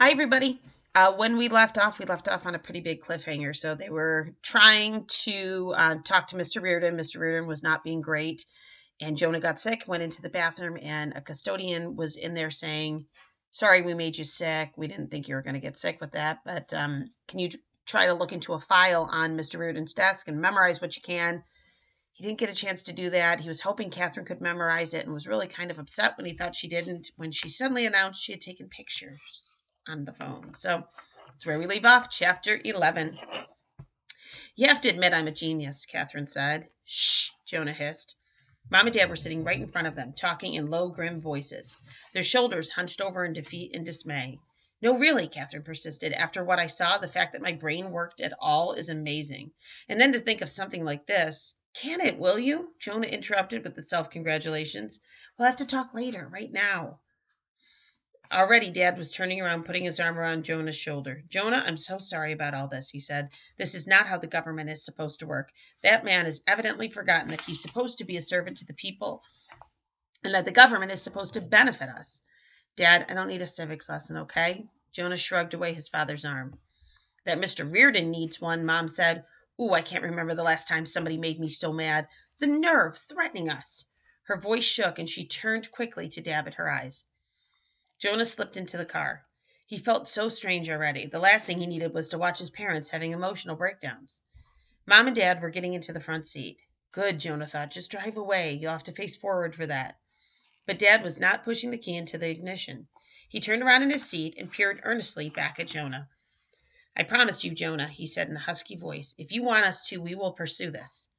Hi, everybody. When we left off on a pretty big cliffhanger. So they were trying to talk to Mr. Reardon. Mr. Reardon was not being great, and Jonah got sick, went into the bathroom, and a custodian was in there saying, "Sorry, we made you sick. We didn't think you were going to get sick with that, but can you try to look into a file on Mr. Reardon's desk and memorize what you can?" He didn't get a chance to do that. He was hoping Catherine could memorize it and was really kind of upset when he thought she didn't, when she suddenly announced she had taken pictures on the phone. So that's where we leave off, chapter 11. "You have to admit I'm a genius," Catherine said. "Shh," Jonah hissed. Mom and Dad were sitting right in front of them, talking in low, grim voices, their shoulders hunched over in defeat and dismay. "No, really," Catherine persisted. "After what I saw, the fact that my brain worked at all is amazing. And then to think of something like this—" "Can it, will you?" Jonah interrupted with the self-congratulations. "We'll have to talk later. Right now." Already Dad was turning around, putting his arm around Jonah's shoulder. "Jonah, I'm so sorry about all this," he said. "This is not how the government is supposed to work. That man has evidently forgotten that he's supposed to be a servant to the people and that the government is supposed to benefit us. Dad, I don't need a civics lesson, okay?" Jonah shrugged away his father's arm. "That Mr. Reardon needs one," Mom said. "Ooh, I can't remember the last time somebody made me so mad. The nerve, threatening us." Her voice shook, and she turned quickly to dab at her eyes. Jonah slipped into the car. He felt so strange already. The last thing he needed was to watch his parents having emotional breakdowns. Mom and Dad were getting into the front seat. Good, Jonah thought. Just drive away. You'll have to face forward for that. But Dad was not pushing the key into the ignition. He turned around in his seat and peered earnestly back at Jonah. "I promise you, Jonah," he said in a husky voice, "if you want us to, we will pursue this.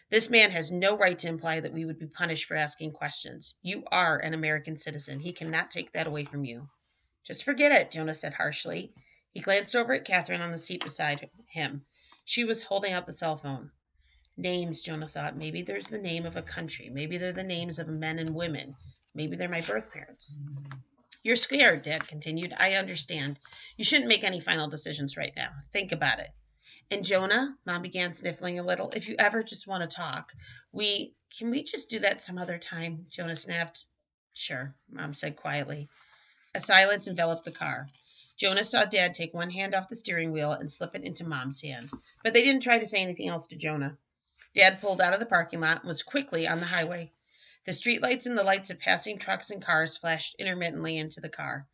This man has no right to imply that we would be punished for asking questions. You are an American citizen. He cannot take that away from you." "Just forget it," Jonah said harshly. He glanced over at Catherine on the seat beside him. She was holding out the cell phone. Names, Jonah thought. Maybe there's the name of a country. Maybe they're the names of men and women. Maybe they're my birth parents. "You're scared," Dad continued. "I understand. You shouldn't make any final decisions right now. Think about it. And Jonah," Mom began sniffling a little, "if you ever just want to talk, can we just do that some other time?" Jonah snapped. "Sure," Mom said quietly. A silence enveloped the car. Jonah saw Dad take one hand off the steering wheel and slip it into Mom's hand, but they didn't try to say anything else to Jonah. Dad pulled out of the parking lot and was quickly on the highway. The streetlights and the lights of passing trucks and cars flashed intermittently into the car.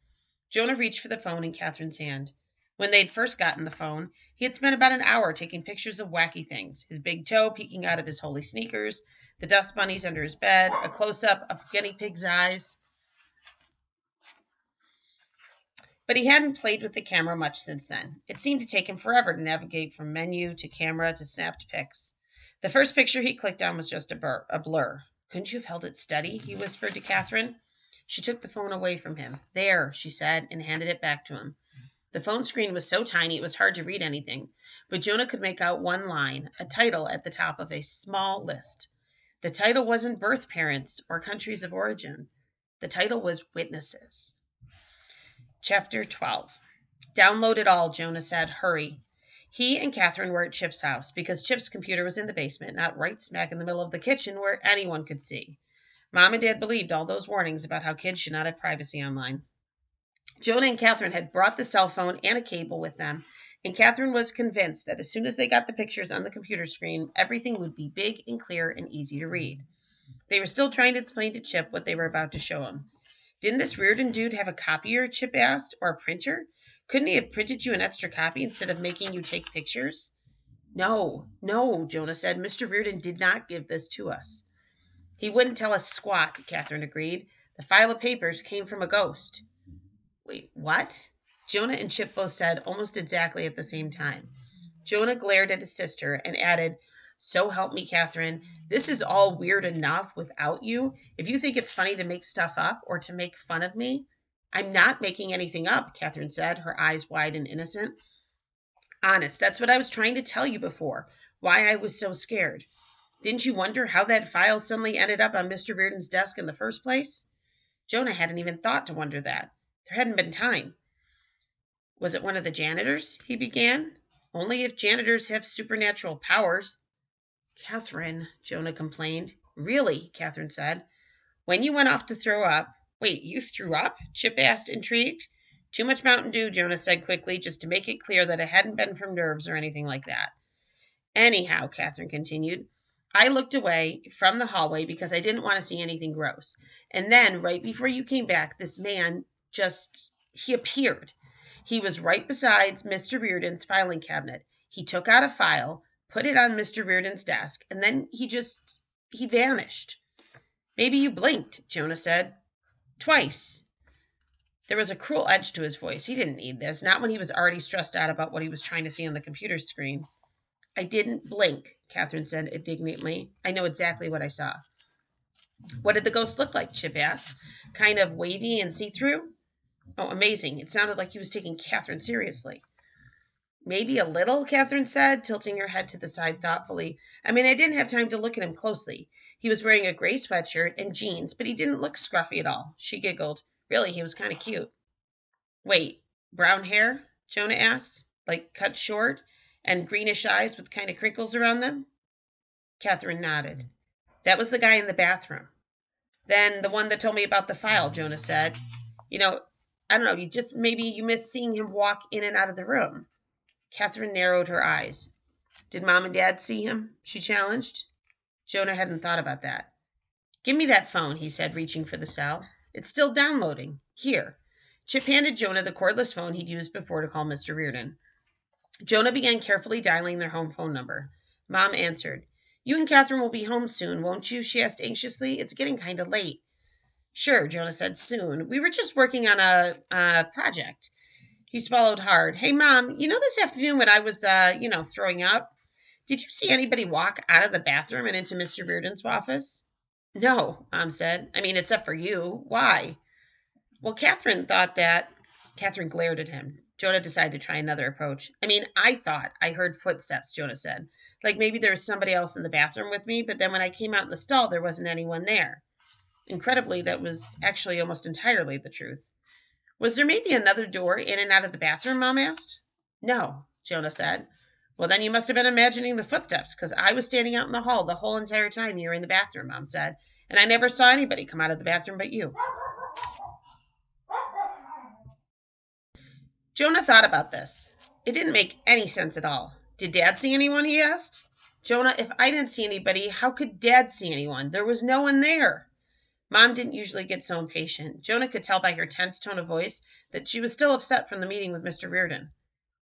Jonah reached for the phone in Catherine's hand. When they'd first gotten the phone, he had spent about an hour taking pictures of wacky things, his big toe peeking out of his holey sneakers, the dust bunnies under his bed, a close-up of guinea pig's eyes. But he hadn't played with the camera much since then. It seemed to take him forever to navigate from menu to camera to snapped pics. The first picture he clicked on was just a blur. "Couldn't you have held it steady?" he whispered to Catherine. She took the phone away from him. "There," she said, and handed it back to him. The phone screen was so tiny it was hard to read anything, but Jonah could make out one line, a title at the top of a small list. The title wasn't birth parents or countries of origin. The title was Witnesses. Chapter 12. "Download it all," Jonah said. "Hurry." He and Catherine were at Chip's house because Chip's computer was in the basement, not right smack in the middle of the kitchen where anyone could see. Mom and Dad believed all those warnings about how kids should not have privacy online. Jonah and Catherine had brought the cell phone and a cable with them, and Catherine was convinced that as soon as they got the pictures on the computer screen, everything would be big and clear and easy to read. They were still trying to explain to Chip what they were about to show him. "Didn't this Reardon dude have a copier?" Chip asked. "Or a printer? Couldn't he have printed you an extra copy instead of making you take pictures?" No, Jonah said. "Mr. Reardon did not give this to us." "He wouldn't tell us squat," Catherine agreed. "The file of papers came from a ghost." "Wait, what?" Jonah and Chip both said almost exactly at the same time. Jonah glared at his sister and added, "So help me, Catherine, this is all weird enough without you. If you think it's funny to make stuff up or to make fun of me—" "I'm not making anything up," Catherine said, her eyes wide and innocent. "Honest, that's what I was trying to tell you before, why I was so scared. Didn't you wonder how that file suddenly ended up on Mr. Reardon's desk in the first place?" Jonah hadn't even thought to wonder that. There hadn't been time. "Was it one of the janitors?" he began. "Only if janitors have supernatural powers." "Catherine," Jonah complained. "Really?" Catherine said. "When you went off to throw up—" "Wait, you threw up?" Chip asked, intrigued. Too much Mountain Dew, Jonah said quickly, just to make it clear that it hadn't been from nerves or anything like that. Anyhow, Catherine continued, I looked away from the hallway because I didn't want to see anything gross. And then, right before you came back, this man he appeared. He was right beside Mr. Reardon's filing cabinet. He took out a file, put it on Mr. Reardon's desk, and then he vanished. Maybe you blinked, Jonah said. Twice. There was a cruel edge to his voice. He didn't need this, not when he was already stressed out about what he was trying to see on the computer screen. I didn't blink, Catherine said indignantly. I know exactly what I saw. What did the ghost look like? Chip asked. Kind of wavy and see-through? Oh, amazing. It sounded like he was taking Catherine seriously. Maybe a little, Catherine said, tilting her head to the side thoughtfully. I mean, I didn't have time to look at him closely. He was wearing a gray sweatshirt and jeans, but he didn't look scruffy at all. She giggled. Really, he was kind of cute. Wait, brown hair? Jonah asked. Like cut short? And greenish eyes with kind of crinkles around them? Catherine nodded. That was the guy in the bathroom. Then the one that told me about the file, Jonah said. I don't know, maybe you missed seeing him walk in and out of the room. Catherine narrowed her eyes. Did Mom and Dad see him? She challenged. Jonah hadn't thought about that. Give me that phone, he said, reaching for the cell. It's still downloading. Here. Chip handed Jonah the cordless phone he'd used before to call Mr. Reardon. Jonah began carefully dialing their home phone number. Mom answered. You and Catherine will be home soon, won't you? She asked anxiously. It's getting kind of late. Sure, Jonah said, soon. We were just working on a project. He swallowed hard. Hey, Mom, this afternoon when I was, throwing up, did you see anybody walk out of the bathroom and into Mr. Reardon's office? No, Mom said. I mean, except for you. Why? Well, Catherine glared at him. Jonah decided to try another approach. I mean, I thought I heard footsteps, Jonah said. Like maybe there was somebody else in the bathroom with me, but then when I came out in the stall, there wasn't anyone there. Incredibly, that was actually almost entirely the truth. Was there maybe another door in and out of the bathroom, Mom asked. No, Jonah said. Well, then you must have been imagining the footsteps, because I was standing out in the hall the whole entire time you were in the bathroom, Mom said, and I never saw anybody come out of the bathroom but you. Jonah thought about this. It didn't make any sense at all. Did Dad see anyone, he asked. Jonah, if I didn't see anybody, how could Dad see anyone? There was no one there. Mom didn't usually get so impatient. Jonah could tell by her tense tone of voice that she was still upset from the meeting with Mr. Reardon.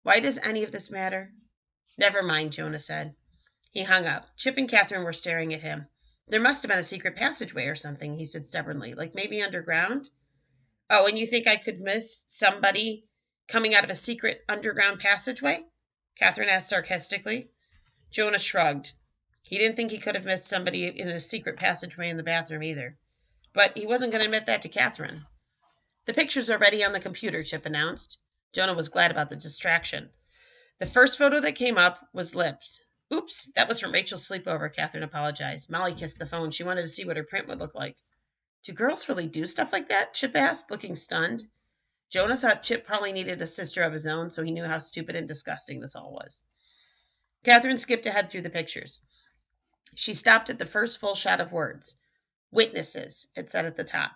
Why does any of this matter? Never mind, Jonah said. He hung up. Chip and Catherine were staring at him. There must have been a secret passageway or something, he said stubbornly, like maybe underground? Oh, and you think I could miss somebody coming out of a secret underground passageway? Catherine asked sarcastically. Jonah shrugged. He didn't think he could have missed somebody in a secret passageway in the bathroom either. But he wasn't going to admit that to Catherine. The picture's already on the computer, Chip announced. Jonah was glad about the distraction. The first photo that came up was lips. Oops, that was from Rachel's sleepover, Catherine apologized. Molly kissed the phone. She wanted to see what her print would look like. Do girls really do stuff like that? Chip asked, looking stunned. Jonah thought Chip probably needed a sister of his own, so he knew how stupid and disgusting this all was. Catherine skipped ahead through the pictures. She stopped at the first full shot of words. Witnesses, it said at the top.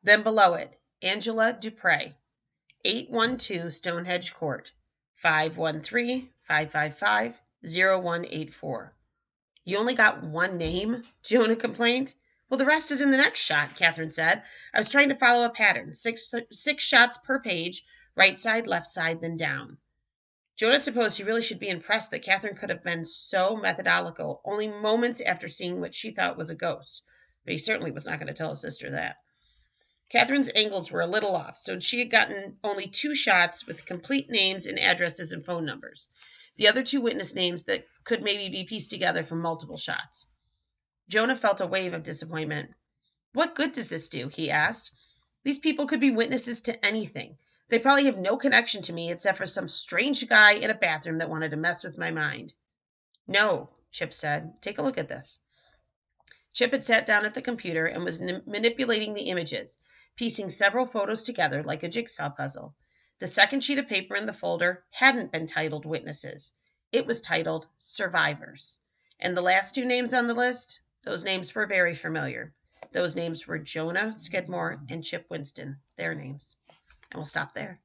Then below it, Angela Dupre, 812 Stonehenge Court, 513-555-0184. You only got one name? Jonah complained. Well, the rest is in the next shot, Catherine said. I was trying to follow a pattern. Six shots per page, right side, left side, then down. Jonah supposed he really should be impressed that Catherine could have been so methodical only moments after seeing what she thought was a ghost. But he certainly was not going to tell his sister that. Catherine's angles were a little off, so she had gotten only 2 shots with complete names and addresses and phone numbers. The other 2 witness names that could maybe be pieced together from multiple shots. Jonah felt a wave of disappointment. What good does this do? He asked. These people could be witnesses to anything. They probably have no connection to me except for some strange guy in a bathroom that wanted to mess with my mind. No, Chip said. Take a look at this. Chip had sat down at the computer and was manipulating the images, piecing several photos together like a jigsaw puzzle. The second sheet of paper in the folder hadn't been titled Witnesses. It was titled Survivors. And the last 2 names on the list, those names were very familiar. Those names were Jonah Skidmore and Chip Winston, their names. And we'll stop there.